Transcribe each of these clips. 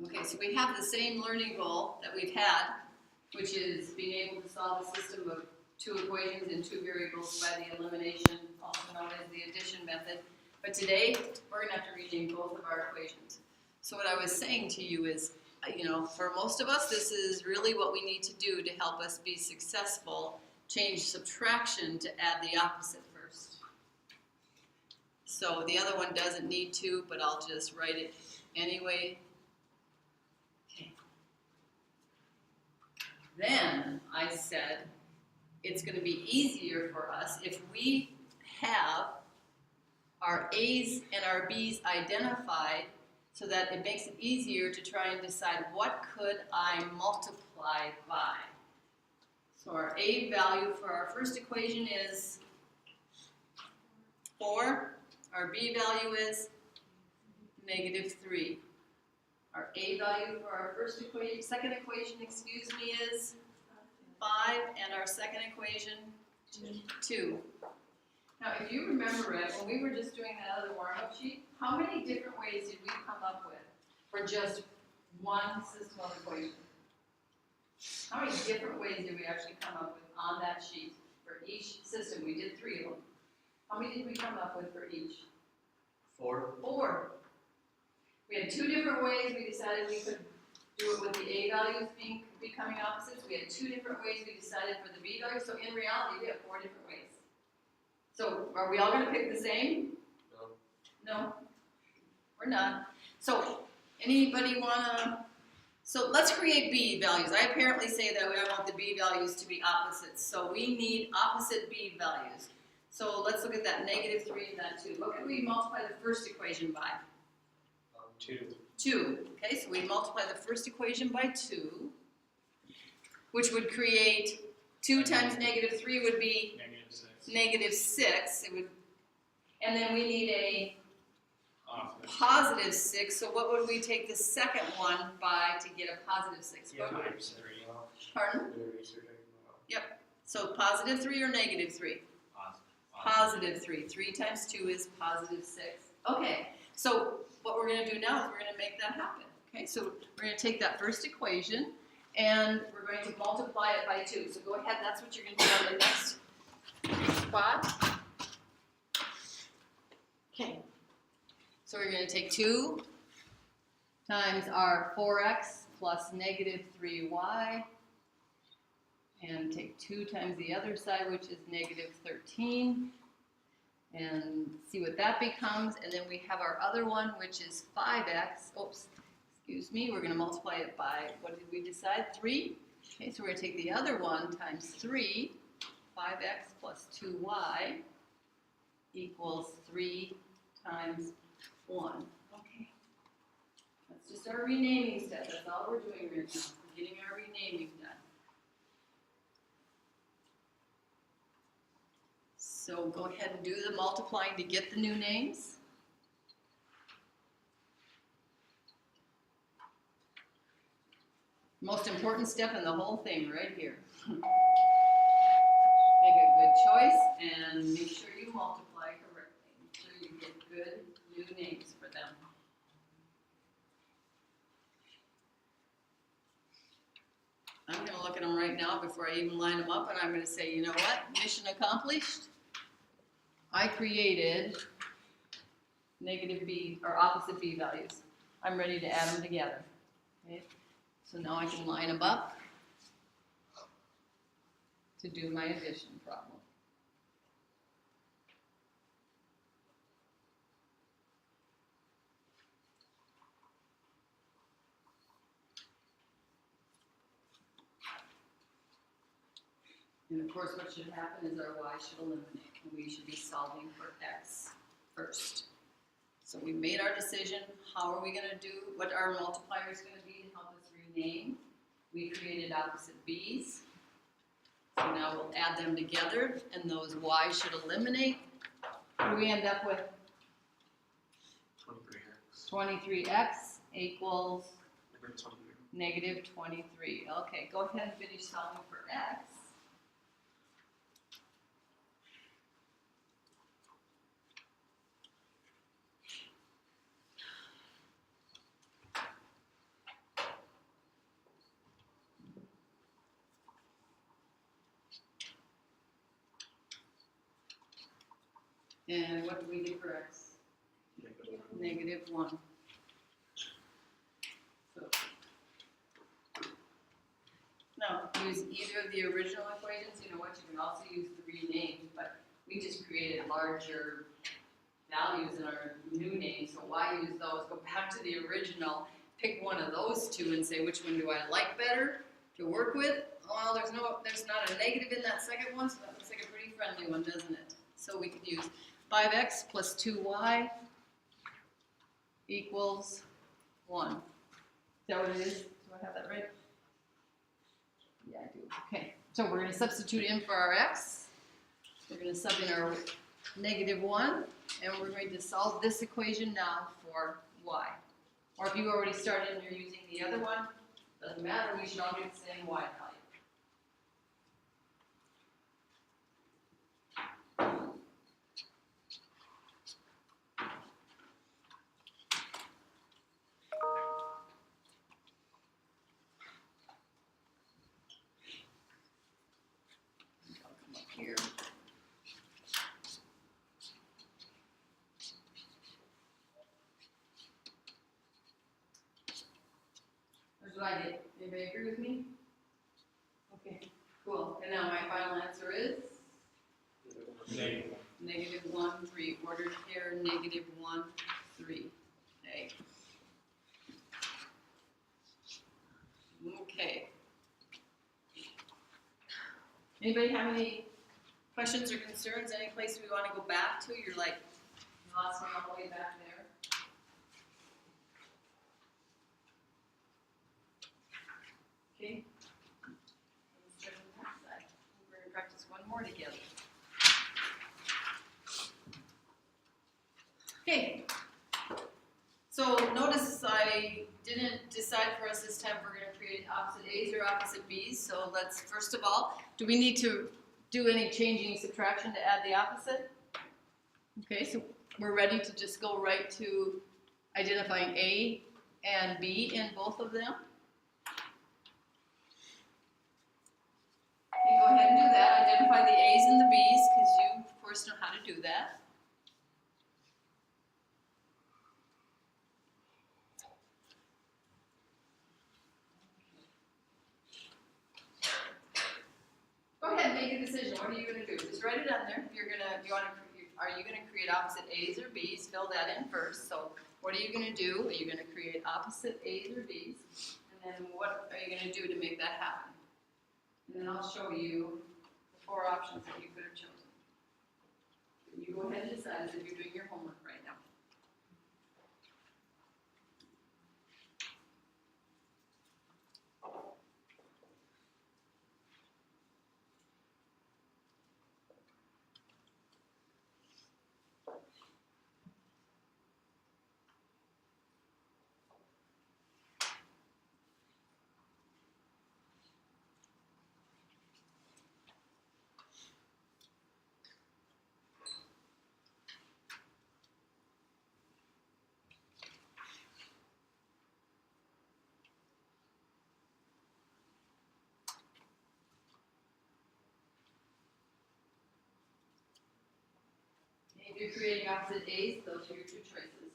Okay, so we have the same learning goal that we've had, which is being able to solve a system of two equations and two variables by the elimination, also known as the addition method. But today, we're going to have to rename both of our equations. So what I was saying to you is, for most of us, this is really what we need to do to help us be successful. Change subtraction to add the opposite first. So the other one doesn't need to, but I'll just write it anyway. Okay. Then I said it's going to be easier for us if we have our A's and our B's identified so that it makes it easier to try and decide what could I multiply by. So our A value for our first equation is 4. Our B value is -3. Our A value for our second equation, is 5, and our second equation, 2. Now, if you remember it, when we were just doing that other warm-up sheet, how many different ways did we come up with for just one system of equations? How many different ways did we actually come up with on that sheet for each system? We did 3 of them. How many did we come up with for each? 4. 4. We had 2 different ways. We decided we could do it with the A values becoming opposites. We had 2 different ways we decided for the B values. So in reality, we have 4 different ways. So are we all going to pick the same? No. No, we're not. So anybody want to? So let's create B values. I apparently say that I want the B values to be opposites. So we need opposite B values. So let's look at that -3 and that 2. What can we multiply the first equation by? 2. 2. Okay, so we multiply the first equation by 2, which would create 2 times -3 would be -6. It would, and then we need a +6. So what would we take the second one by to get a +6? Times 3. Pardon? Yep. So +3 or -3? +3. 3 times 2 is +6. Okay. So what we're going to do now is we're going to make that happen. Okay. So we're going to take that first equation and we're going to multiply it by 2. So go ahead. That's what you're going to do on the next spot. Okay. So we're going to take 2 times our 4x plus -3y, and take 2 times the other side, which is -13, and see what that becomes. And then we have our other one, which is 5x. Oops, excuse me. We're going to multiply it by, what did we decide? 3. Okay, so we're going to take the other one times 3. 5x plus 2y equals 3 times 1. Okay. That's just our renaming step. That's all we're doing right now. We're getting our renaming done. So go ahead and do the multiplying to get the new names. Most important step in the whole thing right here. Make a good choice and make sure you multiply correctly. Make sure you get good new names for them. I'm going to look at them right now before I even line them up, and I'm going to say, you know what? Mission accomplished. I created -b or opposite B values. I'm ready to add them together. Okay? So now I can line them up to do my addition problem. And of course, what should happen is our y should eliminate, and we should be solving for x first. So we made our decision. How are we going to do? What our multiplier is going to be to help us rename? We created opposite b's. So now we'll add them together, and those y should eliminate. What do we end up with? 23x. 23x equals -23. -23. Okay, go ahead and finish solving for x. And what do we get for x? Negative 1. So, now, use either of the original equations. You know what, you can also use the renamed, but we just created larger values in our new name, so why use those? Go back to the original, pick one of those two and say, which one do I like better to work with? Well, there's not a negative in that second one, so that looks like a pretty friendly one, doesn't it? So we could use 5x plus 2y equals 1. Is that what it is? Do I have that right? Yeah, I do. Okay, so we're going to substitute in for our x. We're going to sub in our negative 1, and we're going to solve this equation now for y. Or if you already started and you're using the other one, doesn't matter, we should all get the same y value. I'll come up here. Here's what I get. Anybody agree with me? Okay, cool. And now my final answer is? Negative 1, 3. Ordered pair, negative 1, 3. Okay. Okay. Anybody have any questions or concerns? Any place we want to go back to? You're like, lost me all the way back there. Okay. Let's start on the back side. We're going to practice one more together. Okay. So notice I didn't decide for us this time if we're going to create opposite A's or opposite B's. So let's, first of all, do we need to do any changing subtraction to add the opposite? Okay, so we're ready to just go right to identifying A and B in both of them. Okay, go ahead and do that. Identify the A's and the B's because you, of course, know how to do that. Go ahead and make a decision. What are you going to do? Just write it on there. Are you going to create opposite A's or B's? Fill that in first. So what are you going to do? Are you going to create opposite A's or B's? And then what are you going to do to make that happen? And then I'll show you the 4 options that you could have chosen. You go ahead and decide as if you're doing your homework right now. If you're creating opposite A's, those are your 2 choices.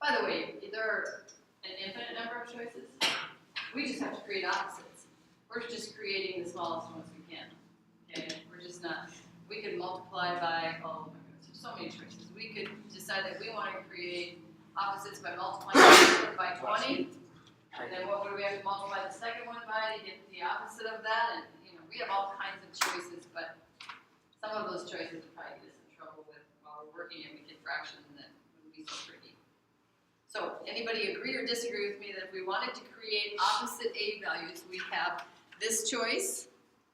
By the way, there are an infinite number of choices. We just have to create opposites. We're just creating the smallest ones we can. Okay? We're just not, we could multiply by, oh my goodness, there's so many choices. We could decide that we want to create opposites by multiplying by 20. And then what would we have to multiply the second one by to get the opposite of that? And we have all kinds of choices, but some of those choices would probably get us in trouble with while we're working and we get fractions and that wouldn't be so pretty. So anybody agree or disagree with me that if we wanted to create opposite A values, we have this choice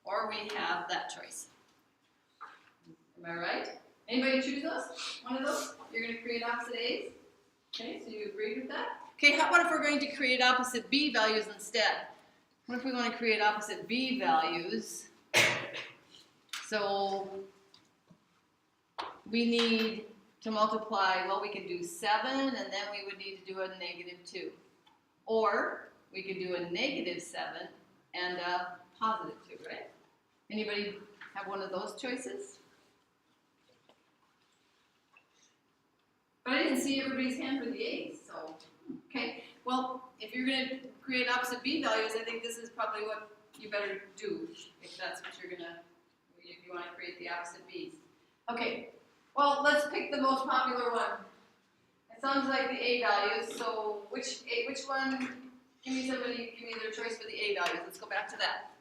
or we have that choice? Am I right? Anybody choose those? One of those? You're going to create opposite A's? Okay, so you agreed with that? Okay, how about if we're going to create opposite B values instead? What if we want to create opposite B values? So we need to multiply, well, we could do 7, and then we would need to do a negative 2. Or we could do a negative 7 and a positive 2, right? Anybody have one of those choices? didn't see everybody's hand for the A's, so, okay. Well, if you're gonna create opposite B values, I think this is probably what you better do, if that's what you're gonna, if you wanna create the opposite B's. Okay, well, let's pick the most popular one. It sounds like the A values, so which one, give me their choice for the A values. Let's go back to that.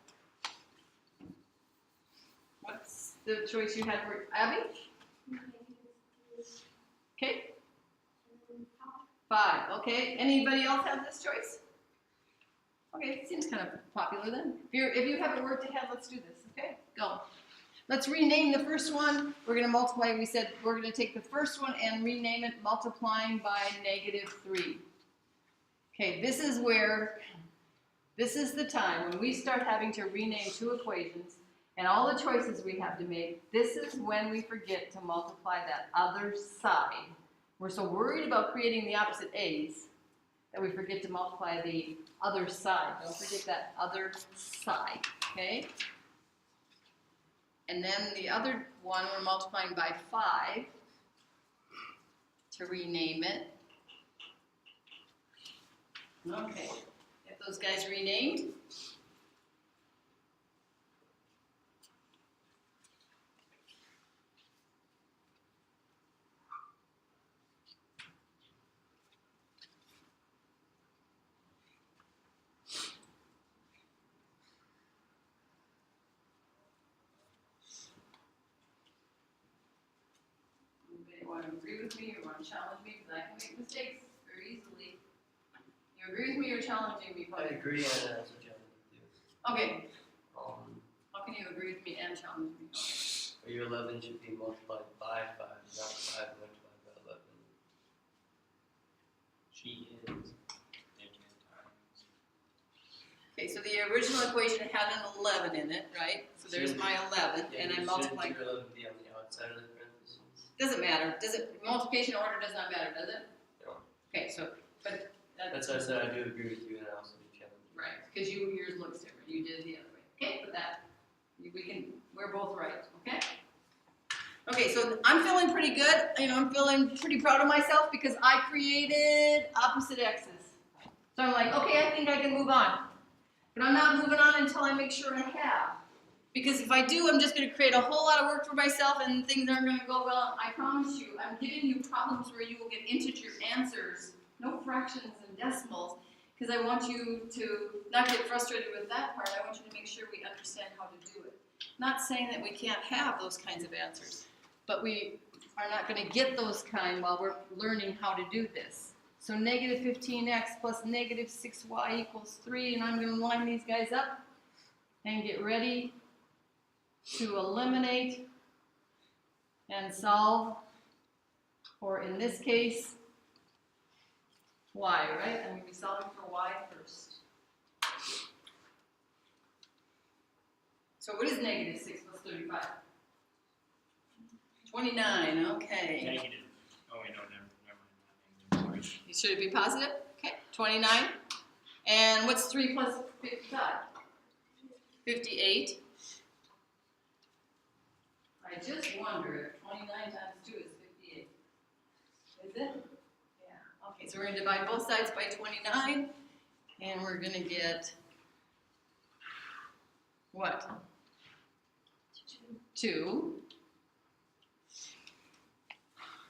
What's the choice you had for Abby? Okay. 5, okay. Anybody else have this choice? Okay, seems kind of popular then. If you have it worked ahead, let's do this, okay? Go. Let's rename the first one. We're going to multiply. We said we're going to take the first one and rename it multiplying by -3. Okay, this is the time when we start having to rename two equations and all the choices we have to make. This is when we forget to multiply that other side. We're so worried about creating the opposite A's that we forget to multiply the other side. Don't forget that other side, okay? And then the other one, we're multiplying by 5 to rename it. Okay, get those guys renamed. You want to agree with me or want to challenge me? Because I can make mistakes very easily. You agree with me or challenging me? I agree, and that's what you have to do. Okay. Um, How can you agree with me and challenge me? Okay. Your 11 should be multiplied by 5, not 5 multiplied by 11. She is making times. Okay, so the original equation had an 11 in it, right? So there's my 11, and I'm multiplying. Shouldn't your 11 be on the outside of the parentheses? Doesn't matter. Multiplication order does not matter, does it? No. Okay, so, but That's why I said I do agree with you, and I also do challenge you. right, because yours looks different. You did it the other way. Okay, but we're both right, okay? Okay, so I'm feeling pretty good. I'm feeling pretty proud of myself because I created opposite x's. So I'm like, okay, I think I can move on. But I'm not moving on until I make sure I have. Because if I do, I'm just going to create a whole lot of work for myself and things aren't going to go well. I promise you, I'm giving you problems where you will get integer answers, no fractions and decimals, because I want you to not get frustrated with that part. I want you to make sure we understand how to do it. Not saying that we can't have those kinds of answers, but we are not going to get those kind while we're learning how to do this. So negative 15x plus negative 6y equals 3, and I'm going to line these guys up and get ready to eliminate and solve, or in this case, y, right? I'm going to be solving for y first. So what is negative 6 plus 35? 29, okay. Negative. Oh, wait, no, never mind. Sorry. Should it be positive? Okay, 29. And what's 3 plus 55? 58. I just wonder if 29 times 2 is 58. Is it? Yeah. Okay, so we're going to divide both sides by 29, and we're going to get what? 2.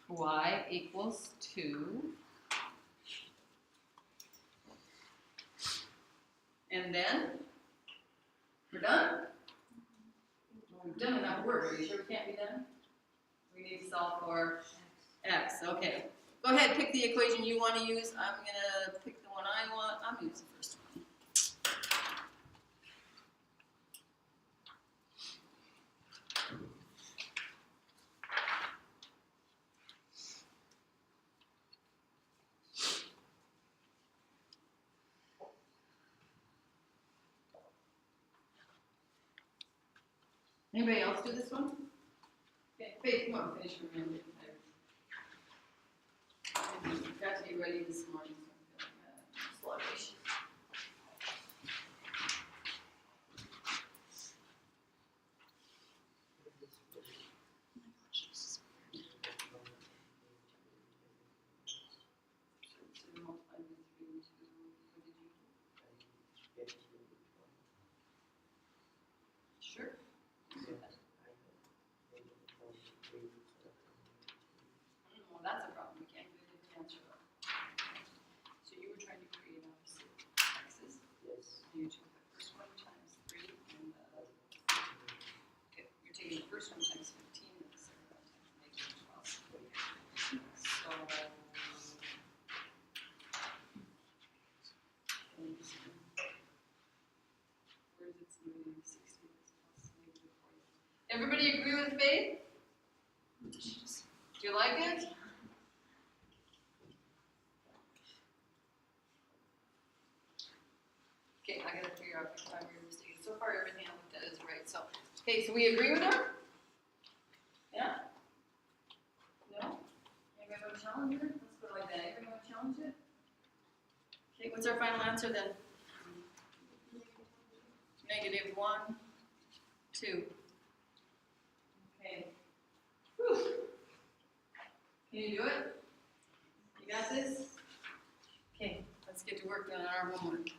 Y equals 2. And then, we're done? We've done enough work. Are you sure we can't be done? We need to solve for x. Okay. Go ahead, pick the equation you want to use. I'm going to pick the one I want. I'm going to use the first one. Anybody else do this one? Okay, Faith, come on, finish your memory. I got to be ready this morning, so I'm feeling sluggish. first one times 15, and the second one times negative 12. So, where is it? Negative 60 plus negative 40. Everybody agree with Faith? Do you like it? Okay, I gotta figure out which time we were mistaken. So far, everything I looked at is right. So, okay, so we agree with her? Yeah? No? Anybody want to challenge it? Let's go like that. Anybody want to challenge it? Okay, what's our final answer then? Negative 1, 2. Okay. Whew. Can you do it? You got this? Okay, let's get to work on our homework.